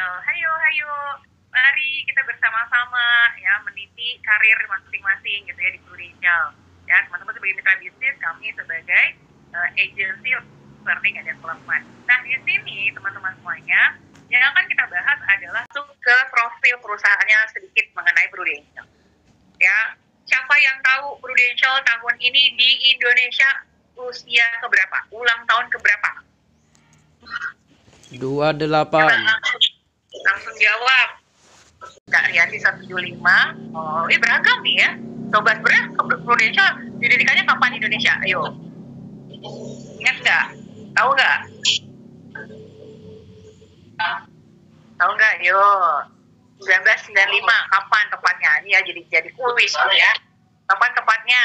Hayo, hayo, mari kita bersama-sama ya meniti karir masing-masing gitu ya di Prudential. Ya, teman-teman sebagai mitra bisnis, kami sebagai agency learning and development. Nah, di sini teman-teman semuanya, yang akan kita bahas adalah masuk ke profil perusahaannya sedikit mengenai Prudential. Ya, siapa yang tahu Prudential tahun ini di Indonesia usia keberapa? Ulang tahun keberapa? 28. Langsung jawab. Kak Rianti 175. Oh, beragam nih ya. Sobat sebenarnya Prudential didirikannya kapan di Indonesia? Ayo. Ingat nggak? Tahu nggak? Tahu nggak? Yo. 1995. Kapan tepatnya? Ini ya jadi kuis ya. Kapan tepatnya?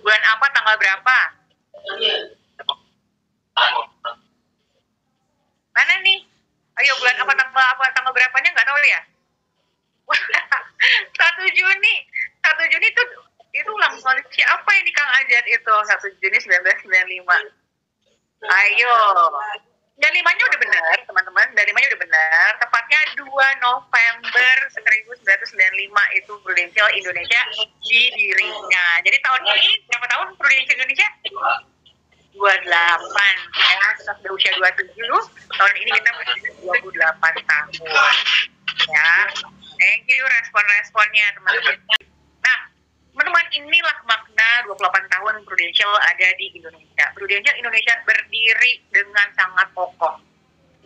Bulan apa? Tanggal berapa? Mana nih? Ayo, bulan apa tanggal berapanya nggak tahu ya? 1 Juni. 1 Juni itu ulang tahun siapa ini Kang Ajat itu? 1 Juni 1995. Ayo. 95-nya udah benar, teman-teman. 95-nya udah benar. Tepatnya 2 November 1995 itu Prudential Indonesia didirinya. Jadi tahun ini berapa tahun Prudential Indonesia? 28 ya, kita sudah usia 27, tahun ini kita berusia 28 tahun ya. Thank you respon-responnya teman-teman. Nah, teman-teman, inilah makna 28 tahun Prudential ada di Indonesia. Prudential Indonesia berdiri dengan sangat kokoh.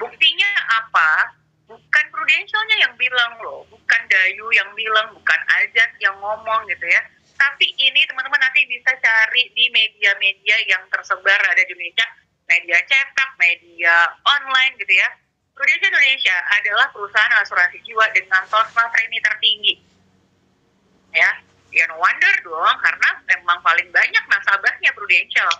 Buktinya apa? Bukan Prudentialnya yang bilang loh, bukan Dayu yang bilang, bukan Ajat yang ngomong gitu ya. Tapi ini teman-teman nanti bisa cari di media-media yang tersebar ada di Indonesia, media cetak, media online gitu ya. Prudential Indonesia adalah perusahaan asuransi jiwa dengan total premi tertinggi. Ya no wonder dong, karena memang paling banyak nasabahnya Prudential.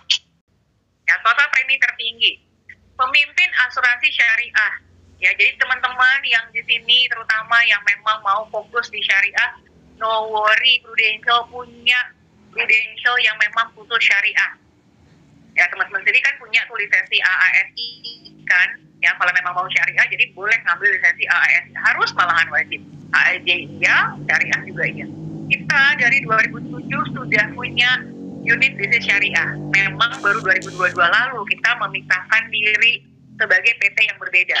Ya, total premi tertinggi. Pemimpin asuransi syariah. Ya, jadi teman-teman yang di sini terutama yang memang mau fokus di syariah, no worry, Prudential punya Prudential yang memang khusus syariah. Ya, teman-teman sendiri kan punya tuh lisensi AASI kan, ya kalau memang mau syariah jadi boleh ngambil lisensi AASI, harus malahan wajib. AAJ iya, syariah juga iya. Kita dari 2007 sudah punya unit bisnis syariah. Memang baru 2022 lalu kita memisahkan diri sebagai PT yang berbeda.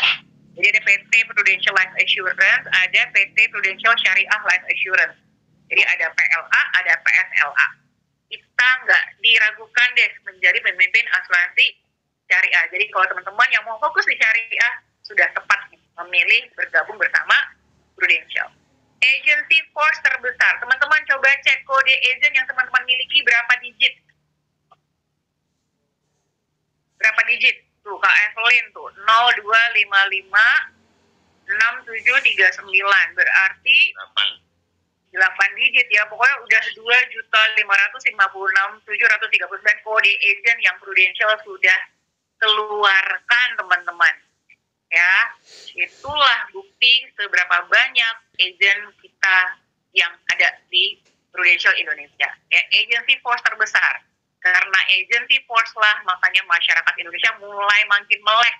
Jadi ada PT Prudential Life Assurance, ada PT Prudential Syariah Life Assurance. Jadi ada PLA, ada PSLA. Kita nggak diragukan deh menjadi pemimpin asuransi syariah. Jadi kalau teman-teman yang mau fokus di syariah, sudah tepat memilih bergabung bersama Prudential. Agency force terbesar. Teman-teman coba cek kode agent yang teman-teman miliki berapa digit. Berapa digit? Tuh, Kak Evelyn tuh, 0255 6739. Berarti 8 digit ya, pokoknya udah 2.556.739 kode agent yang Prudential sudah keluarkan teman-teman. Ya, itulah bukti seberapa banyak agent kita yang ada di Prudential Indonesia. Ya, agency force terbesar. Karena agency force lah, makanya masyarakat Indonesia mulai makin melek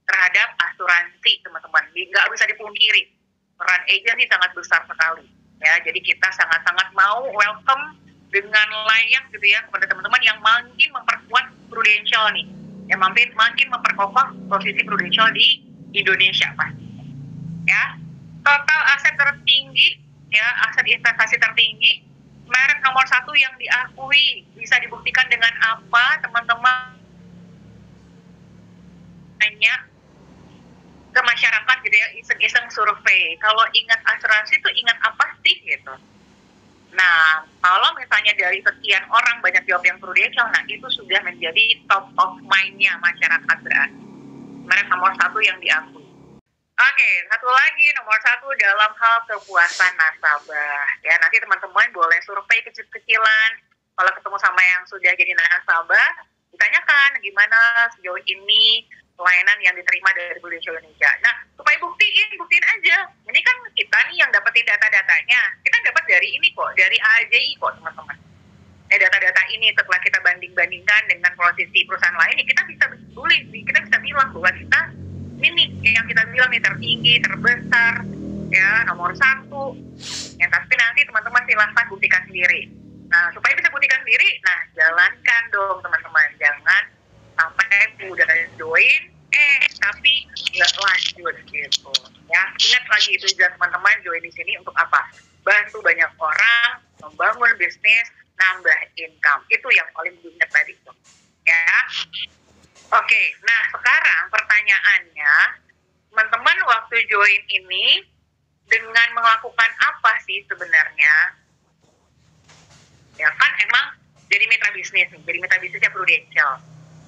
terhadap asuransi, teman-teman. Nggak bisa dipungkiri, peran agency sangat besar sekali. Ya, jadi kita sangat-sangat mau welcome dengan layak gitu ya kepada teman-teman yang makin memperkuat Prudential nih, yang makin memperkokoh posisi Prudential di Indonesia pasti. Ya, total aset tertinggi, ya aset investasi tertinggi, merek nomor 1 yang diakui, bisa dibuktikan dengan apa teman-teman? Hanya ke masyarakat gitu ya, iseng-iseng survei. Kalau ingat asuransi itu ingat apa sih gitu. Nah, kalau misalnya dari sekian orang banyak jawab yang Prudential, nah itu sudah menjadi top of mind-nya masyarakat berarti. Merek nomor 1 yang diakui. Oke, satu lagi nomor 1 dalam hal kepuasan nasabah. Ya, nanti teman-teman boleh survei kecil-kecilan. Kalau ketemu sama yang sudah jadi nasabah, ditanyakan gimana sejauh ini pelayanan yang diterima dari Prudential Indonesia. Nah, supaya buktiin aja. Ini kan kita nih yang dapetin data-datanya. Kita dapat dari ini kok, dari AJI kok teman-teman. Data-data ini setelah kita banding-bandingkan dengan posisi perusahaan lain, kita bisa tulis, kita bisa bilang bahwa kita ini nih yang kita bilang nih tertinggi, terbesar, ya nomor 1. Ya tapi nanti teman-teman silahkan buktikan sendiri. Nah supaya bisa buktikan sendiri, nah jalankan dong teman-teman, jangan sampai udah join, tapi nggak lanjut gitu. Ya ingat lagi itu juga teman-teman, join di sini untuk apa? Bantu banyak orang, membangun bisnis, nambah income. Itu yang paling diingat tadi tuh. Ya. Oke, nah sekarang pertanyaannya, teman-teman waktu join ini dengan melakukan apa sih sebenarnya? Ya kan emang jadi mitra bisnis nih, jadi mitra bisnisnya Prudential.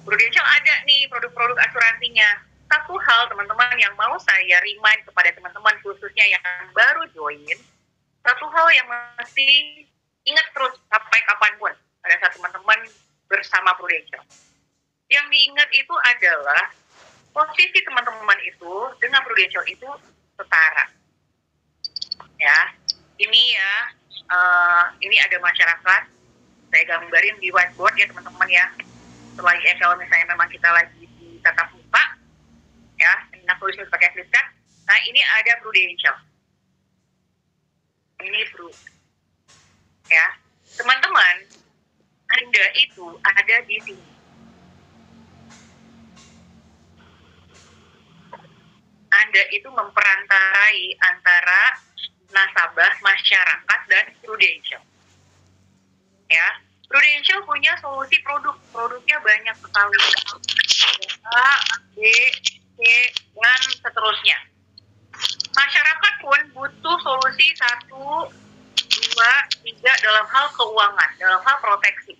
Prudential ada nih produk-produk asuransinya. Satu hal teman-teman yang mau saya remind kepada teman-teman khususnya yang baru join, satu hal yang mesti ingat terus sampai kapanpun pada saat teman-teman bersama Prudential. Yang diingat itu adalah posisi teman-teman itu dengan Prudential itu setara. Ya, ini ya, ini ada masyarakat. Saya gambarin di whiteboard ya teman-teman ya. Selain kalau misalnya memang kita lagi di tatap muka, ya, enak tulisnya pakai flipchart. Nah ini ada Prudential. Ini ya, teman-teman, Anda itu ada di sini. Anda itu memperantarai antara nasabah, masyarakat, dan Prudential. Ya, Prudential punya solusi produknya banyak sekali. A, B, C, dan seterusnya. Masyarakat pun butuh solusi 1, 2, 3 dalam hal keuangan, dalam hal proteksi.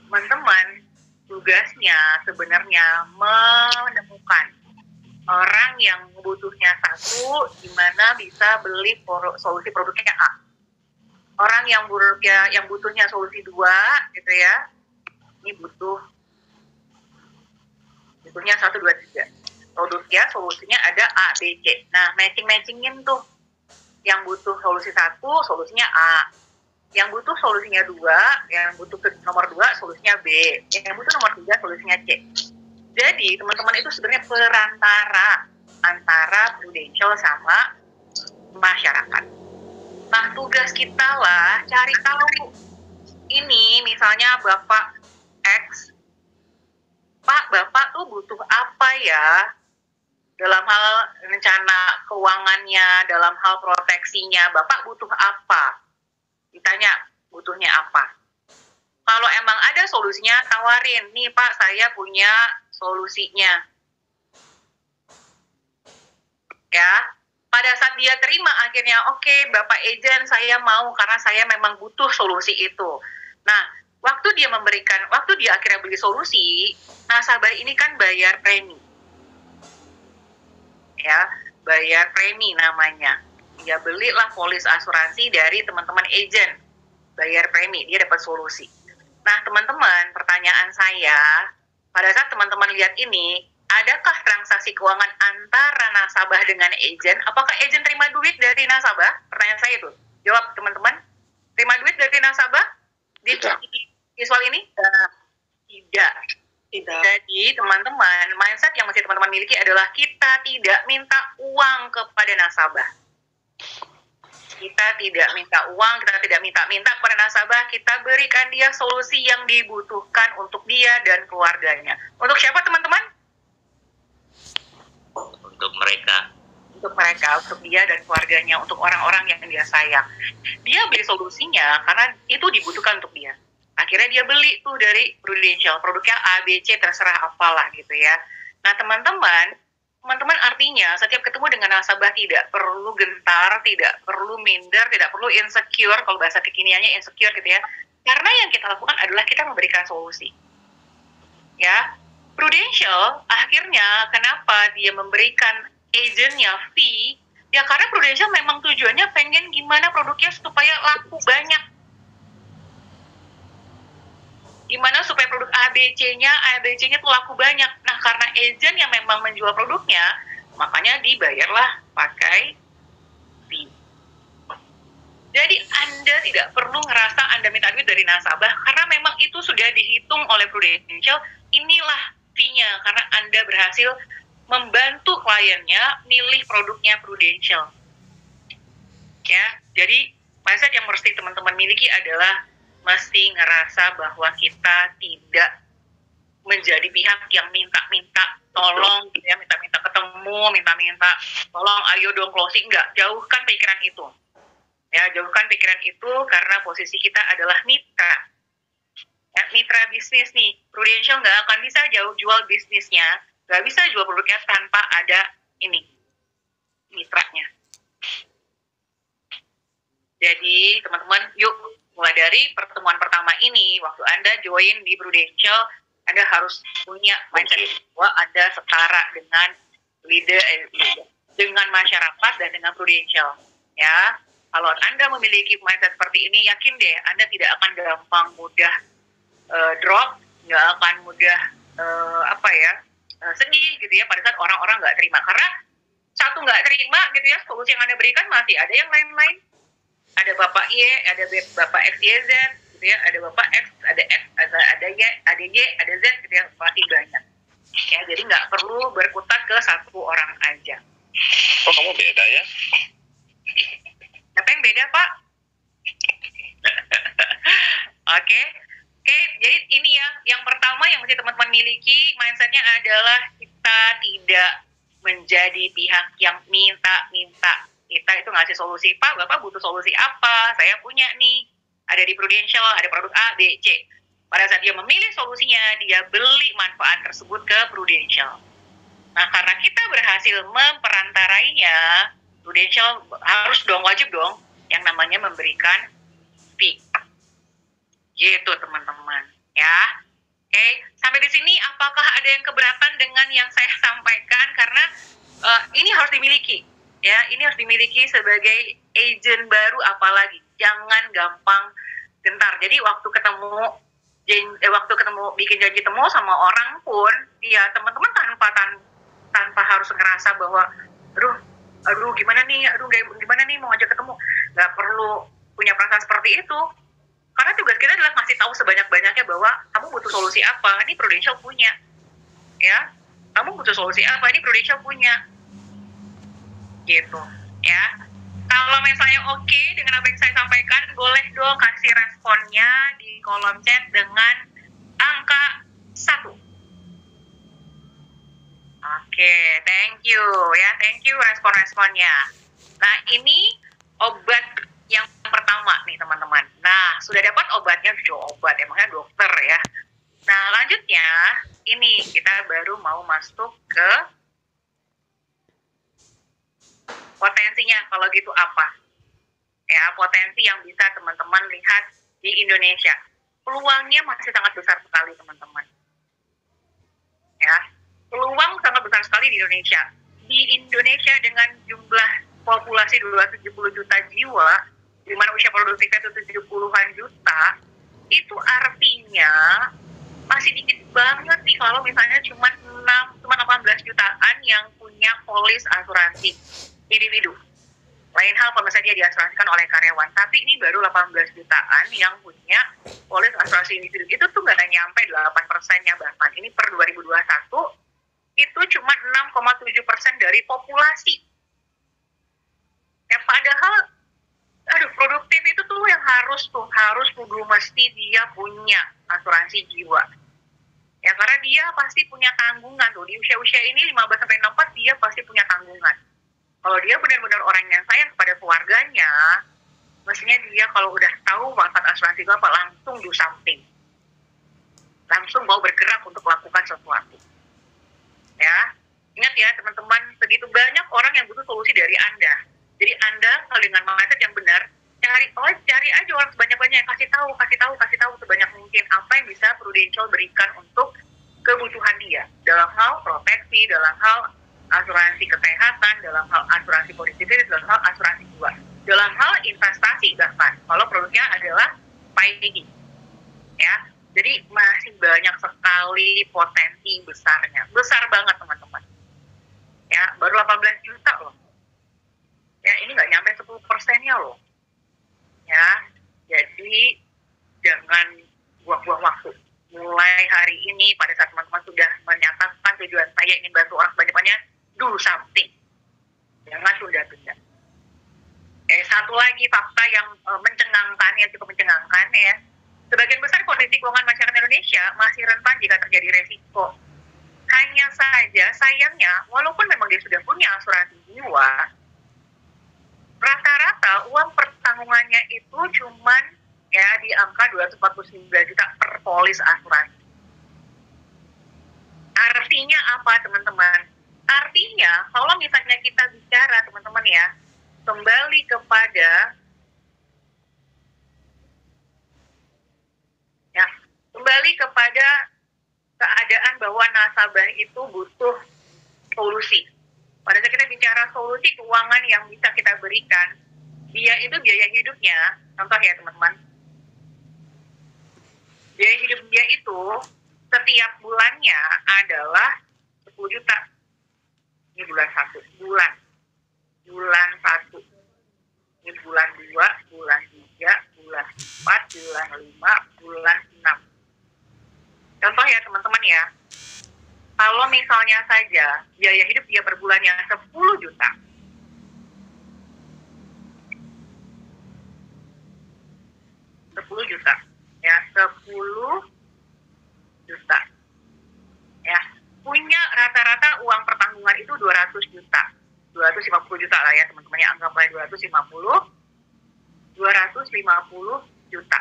Teman-teman, tugasnya sebenarnya menemukan orang yang butuhnya 1, gimana bisa beli solusi produknya A. Orang yang butuhnya solusi 2, gitu ya. Ini butuhnya 1, 2, 3. Produknya, solusinya ada A, B, C. Nah, matching-matchingin tuh. Yang butuh solusi 1, solusinya A. Yang butuh solusinya 2, yang butuh nomor 2, solusinya B. Yang butuh nomor 3, solusinya C. Jadi, teman-teman itu sebenarnya perantara antara Prudential sama masyarakat. Nah, tugas kita lah cari tahu. Ini misalnya Bapak X, Pak, Bapak tuh butuh apa ya? Dalam hal rencana keuangannya, dalam hal proteksinya, Bapak butuh apa? Ditanya, butuhnya apa? Kalau emang ada solusinya, tawarin. Nih Pak, saya punya solusinya. Ya, pada saat dia terima akhirnya, oke, Bapak Agent, saya mau karena saya memang butuh solusi itu. Nah, waktu dia akhirnya beli solusi, nasabah ini kan bayar premi. Ya, bayar premi namanya. Dia belilah polis asuransi dari teman-teman agent. Bayar premi, dia dapat solusi. Nah, teman-teman, pertanyaan saya, pada saat teman-teman lihat ini, adakah transaksi keuangan antara nasabah dengan agent? Apakah agent terima duit dari nasabah? Pertanyaan saya itu. Jawab, teman-teman. Terima duit dari nasabah? Di visual ini? Tidak. Jadi, teman-teman, mindset yang mesti teman-teman miliki adalah kita tidak minta uang kepada nasabah. Kita tidak minta uang, kita tidak minta kepada nasabah, kita berikan dia solusi yang dibutuhkan untuk dia dan keluarganya. Untuk siapa, teman-teman? Untuk mereka. Untuk dia dan keluarganya, untuk orang-orang yang dia sayang. Dia beli solusinya karena itu dibutuhkan untuk dia. Akhirnya dia beli tuh dari Prudential, produknya A, B, C, terserah apalah gitu ya. Nah, teman-teman artinya setiap ketemu dengan nasabah tidak perlu gentar, tidak perlu minder, tidak perlu insecure, kalau bahasa kekiniannya insecure gitu ya. Karena yang kita lakukan adalah kita memberikan solusi. Ya, Prudential akhirnya kenapa dia memberikan agentnya fee? Ya karena Prudential memang tujuannya pengen gimana produknya supaya laku banyak. Gimana supaya produk ABC-nya tuh laku banyak. Nah, karena agent yang memang menjual produknya, makanya dibayarlah pakai fee. Jadi Anda tidak perlu ngerasa Anda minta duit dari nasabah, karena memang itu sudah dihitung oleh Prudential, inilah fee-nya, karena Anda berhasil membantu kliennya milih produknya Prudential. Ya, jadi mindset yang mesti teman-teman miliki adalah mesti ngerasa bahwa kita tidak menjadi pihak yang minta-minta tolong, gitu ya, minta-minta ketemu, minta-minta tolong, ayo dong closing. Enggak, jauhkan pikiran itu. Ya, jauhkan pikiran itu karena posisi kita adalah mitra. Ya, mitra bisnis nih, Prudential nggak akan bisa jauh jual bisnisnya, nggak bisa jual produknya tanpa ada ini, mitranya. Jadi teman-teman, yuk mulai dari pertemuan pertama ini, waktu Anda join di Prudential, Anda harus punya mindset bahwa Anda setara dengan leader, dengan masyarakat dan dengan Prudential. Ya, kalau Anda memiliki mindset seperti ini, yakin deh Anda tidak akan gampang mudah drop, nggak akan mudah sedih gitu ya pada saat orang-orang nggak terima. Karena satu nggak terima gitu ya, solusi yang Anda berikan masih ada yang lain-lain. Ada Bapak Y, ada Bapak X, Y, Z, gitu ya. Ada Bapak X, ada X, ada Y, ada Z, gitu ya. Masih banyak. Ya, jadi nggak perlu berkutat ke satu orang aja. Oh, kamu beda ya? Siapa yang beda, Pak? Oke, jadi ini ya, yang pertama yang mesti teman-teman miliki, mindsetnya adalah kita tidak menjadi pihak yang minta-minta. Kita itu ngasih solusi, Pak, Bapak butuh solusi apa? Saya punya nih, ada di Prudential, ada produk A, B, C. Pada saat dia memilih solusinya, dia beli manfaat tersebut ke Prudential. Nah, karena kita berhasil memperantarainya, Prudential harus dong, wajib dong, yang namanya memberikan fee. Gitu, teman-teman. Ya, oke. Sampai di sini, apakah ada yang keberatan dengan yang saya sampaikan? Karena ini harus dimiliki. Ya, ini harus dimiliki sebagai agent baru, apalagi jangan gampang gentar. Jadi waktu ketemu bikin janji temu sama orang pun, ya teman-teman tanpa harus ngerasa bahwa aduh gimana nih mau ngajak ketemu, nggak perlu punya perasaan seperti itu. Karena tugas kita adalah ngasih tahu sebanyak-banyaknya bahwa kamu butuh solusi apa, ini Prudential punya. Ya, kamu butuh solusi apa, ini Prudential punya. Gitu, ya. Kalau misalnya oke dengan apa yang saya sampaikan, boleh dong kasih responnya di kolom chat dengan angka 1. Oke, thank you ya, thank you respon-responnya. Nah, ini obat yang pertama nih teman-teman. Nah, sudah dapat obatnya, obat emangnya dokter ya. Nah, lanjutnya ini kita baru mau masuk ke potensinya. Kalau gitu apa? Ya, potensi yang bisa teman-teman lihat di Indonesia. Peluangnya masih sangat besar sekali, teman-teman. Ya, peluang sangat besar sekali di Indonesia. Di Indonesia dengan jumlah populasi 270 juta jiwa, di mana usia produktifnya itu 70-an juta, itu artinya masih dikit banget nih kalau misalnya cuma 18 jutaan yang punya polis asuransi individu. Lain hal kalau misalnya dia diasuransikan oleh karyawan, tapi ini baru 18 jutaan yang punya polis asuransi individu. Itu tuh nggak nyampe 8%-nya bahkan. Ini per 2021 itu cuma 6,7% dari populasi. Ya, padahal produktif itu tuh yang harus kudu mesti dia punya asuransi jiwa. Ya, karena dia pasti punya tanggungan tuh. Di usia-usia ini 15-64 dia pasti punya tanggungan. Kalau dia benar-benar orang yang sayang kepada keluarganya, mestinya dia kalau udah tahu manfaat asuransi itu apa, langsung do something. Langsung mau bergerak untuk melakukan sesuatu. Ya, ingat ya teman-teman, segitu banyak orang yang butuh solusi dari Anda. Jadi Anda kalau dengan mindset yang benar, cari aja orang sebanyak-banyak, kasih tahu sebanyak mungkin apa yang bisa Prudential berikan untuk kebutuhan dia dalam hal proteksi, dalam hal asuransi kesehatan, dalam hal asuransi produktivitas, dalam hal asuransi jiwa, dalam hal investasi bahkan kalau produknya adalah PAID. Ya, jadi masih banyak sekali potensi besarnya, besar banget teman-teman. Ya, baru 18 juta loh. Ya, ini nggak nyampe 10%-nya loh. Ya, jadi jangan buang-buang waktu. Mulai hari ini pada saat teman-teman sudah menyatakan tujuan saya ingin bantu orang sebanyak-banyak namanya do something. Jangan tunda-tunda. Satu lagi fakta yang mencengangkan, yang cukup mencengangkan ya, sebagian besar kondisi keuangan masyarakat Indonesia masih rentan jika terjadi resiko. Hanya saja sayangnya, walaupun memang dia sudah punya asuransi jiwa, rata-rata uang pertanggungannya itu cuman ya di angka 249 juta per polis asuransi. Artinya apa teman-teman? Artinya kalau misalnya kita bicara teman-teman ya, kembali kepada keadaan bahwa nasabah itu butuh solusi. Pada saat kita bicara solusi keuangan yang bisa kita berikan, dia itu biaya hidupnya, contoh ya teman-teman, biaya hidup dia itu setiap bulannya adalah 10 juta. Ini bulan 1, bulan 1, ini bulan 2, bulan 3, bulan 4, bulan 5, bulan 6. Contoh ya teman-teman ya, kalau misalnya saja biaya hidup dia per bulannya 10 juta, ya 10 juta, ya punya rata-rata uang pertanggungan itu 200 juta, 250 juta lah ya teman-teman ya, anggaplah 250 juta.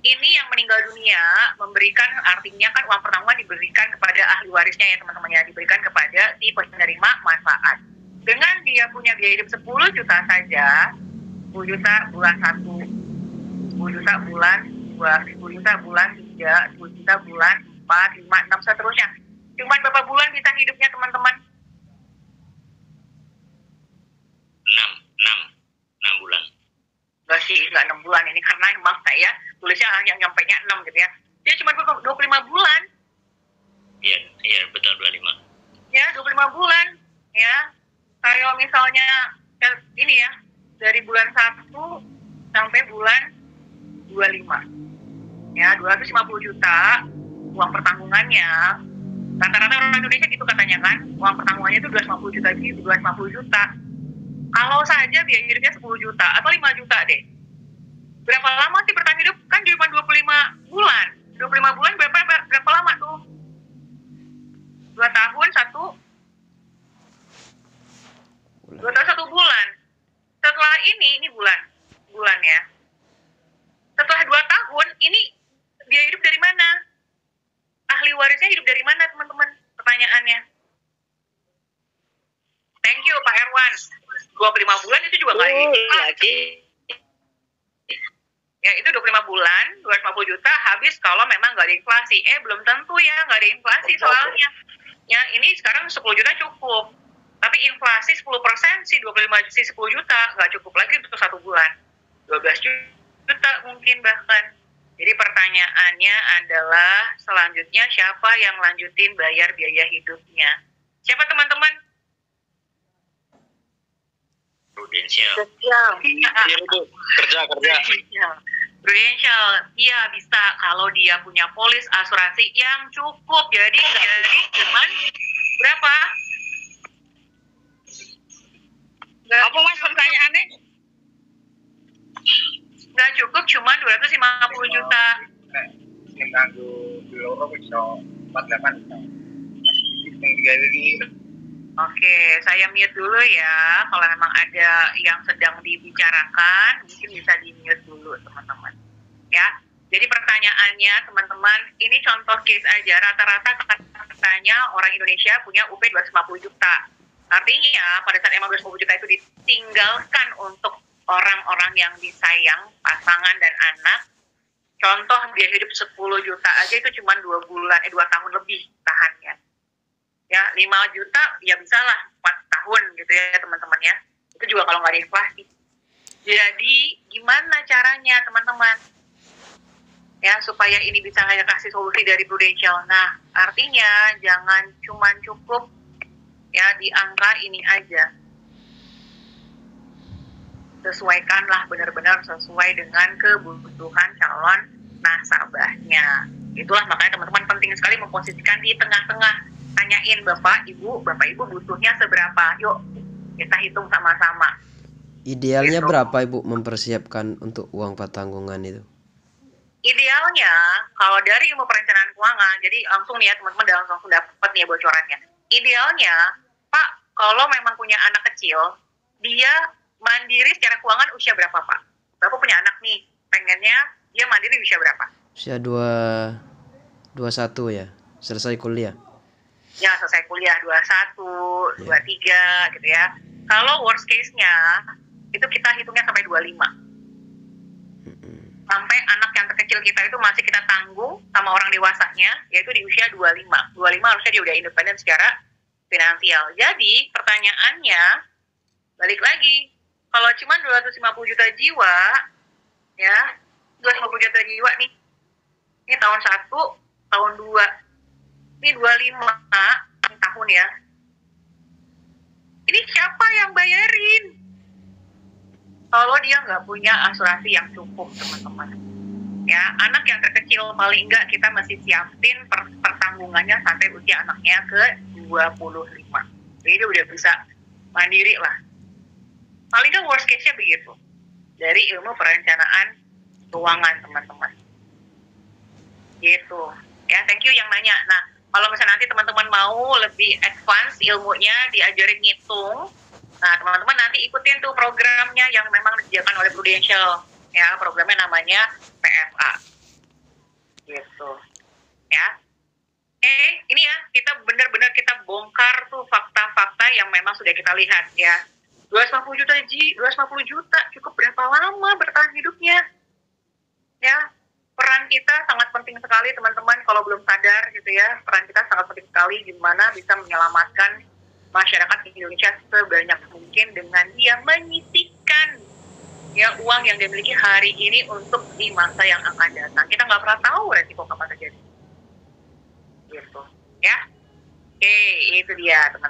Ini yang meninggal dunia memberikan, artinya kan uang pertanggungan diberikan kepada ahli warisnya ya teman-teman ya, diberikan kepada si penerima manfaat. Dengan dia punya biaya hidup 10 juta saja, 10 juta bulan 1, 10 juta bulan 2, 10 juta bulan 3, 10 juta bulan 4, 5, 6, seterusnya. Cuman berapa bulan bisa hidupnya teman-teman? 6 bulan. Enggak sih, enggak 6 bulan ini, karena emang saya tulisnya hanya nyampainya 6 gitu ya. Dia cuma 25 bulan. Iya, betul 25. Ya, 25 bulan. Ya, kalau misalnya ini ya, dari bulan 1 sampai bulan 25. Ya, 250 juta uang pertanggungannya. Rata-rata orang Indonesia gitu katanya kan, uang pertanggungannya itu 250 juta gitu, 250 juta. Kalau saja biaya hidupnya 10 juta atau 5 juta deh. Berapa lama sih bertahan hidup? Kan cuma 25 bulan. 25 bulan berapa lama tuh? 2 tahun 1 bulan. Setelah ini bulan ya. Setelah 2 tahun, ini biaya hidup dari mana? Ahli warisnya hidup dari mana teman-teman? Pertanyaannya. Thank you Pak Erwan. 25 bulan itu juga nggak lagi. Ya itu 25 bulan, 250 juta habis kalau memang nggak ada inflasi. Belum tentu ya, nggak ada inflasi soalnya. Ya ini sekarang 10 juta cukup. Tapi inflasi 10% sih 10 juta nggak cukup lagi untuk 1 bulan. 12 juta mungkin bahkan. Jadi pertanyaannya adalah selanjutnya siapa yang lanjutin bayar biaya hidupnya? Siapa teman-teman? Prudensial. Iya, Bu. Kerja. Prudential, iya bisa kalau dia punya polis asuransi yang cukup. Jadi cuman berapa? Apa mas pertanyaannya? Nggak cukup, cuma 250 juta. Oke, saya mute dulu ya. Kalau memang ada yang sedang dibicarakan, mungkin bisa di-mute dulu teman-teman. Ya, jadi pertanyaannya teman-teman, ini contoh case aja. Rata-rata katanya orang Indonesia punya UP 250 juta. Artinya pada saat emang 250 juta itu ditinggalkan untuk orang-orang yang disayang, pasangan dan anak. Contoh dia hidup 10 juta aja itu cuma 2 tahun lebih tahannya. Ya 5 juta ya bisa lah 4 tahun gitu ya teman-teman ya. Itu juga kalau nggak ada inflasi. Jadi gimana caranya teman-teman ya supaya ini bisa kasih solusi dari Prudential? Nah artinya jangan cuma cukup ya di angka ini aja. Sesuaikanlah benar-benar sesuai dengan kebutuhan calon nasabahnya. Itulah makanya teman-teman penting sekali memposisikan di tengah-tengah. tanyain bapak ibu butuhnya seberapa, yuk kita hitung sama-sama. Idealnya Gitu. berapa Ibu mempersiapkan untuk uang patanggungan itu? Idealnya kalau dari ilmu perencanaan keuangan, jadi langsung nih ya teman-teman udah langsung dapat nih bocorannya. Idealnya Pak, kalau memang punya anak kecil, dia mandiri secara keuangan usia berapa Pak? Bapak punya anak nih, pengennya dia mandiri usia berapa? Usia 21 ya, selesai kuliah. Ya selesai kuliah 21, 23 gitu ya. Kalau worst case-nya itu kita hitungnya sampai 25. Sampai anak yang terkecil kita itu masih kita tanggung sama orang dewasanya, yaitu di usia 25. 25 harusnya dia udah independen secara finansial. Jadi pertanyaannya, balik lagi, kalau cuma 250 juta jiwa, ya 250 juta jiwa nih, ini tahun 1, tahun 2, ini 25 tahun ya. Ini siapa yang bayarin? Kalau dia nggak punya asuransi yang cukup, teman-teman. Ya, anak yang terkecil paling nggak kita masih siapin pertanggungannya sampai usia anaknya ke 25. Jadi dia udah bisa mandiri lah. Paling nggak worst case-nya begitu. Dari ilmu perencanaan keuangan, teman-teman. Gitu. Ya, thank you yang nanya. Nah, kalau misalnya nanti teman-teman mau lebih advance ilmunya, diajarin ngitung, nah teman-teman nanti ikutin tuh programnya yang memang disediakan oleh Prudential. Ya, programnya namanya PFA. Gitu. Ya. Oke, ini ya, kita benar-benar kita bongkar tuh fakta-fakta yang memang sudah kita lihat ya. 250 juta cukup berapa lama bertahan hidupnya? Ya, peran kita sangat penting sekali teman-teman, kalau belum sadar gitu ya, peran kita sangat penting sekali gimana bisa menyelamatkan masyarakat Indonesia sebanyak mungkin dengan dia menyisihkan ya uang yang dia miliki hari ini untuk di masa yang akan datang. Kita nggak pernah tahu resiko kapan terjadi. Gitu, ya. Oke, itu dia teman-teman.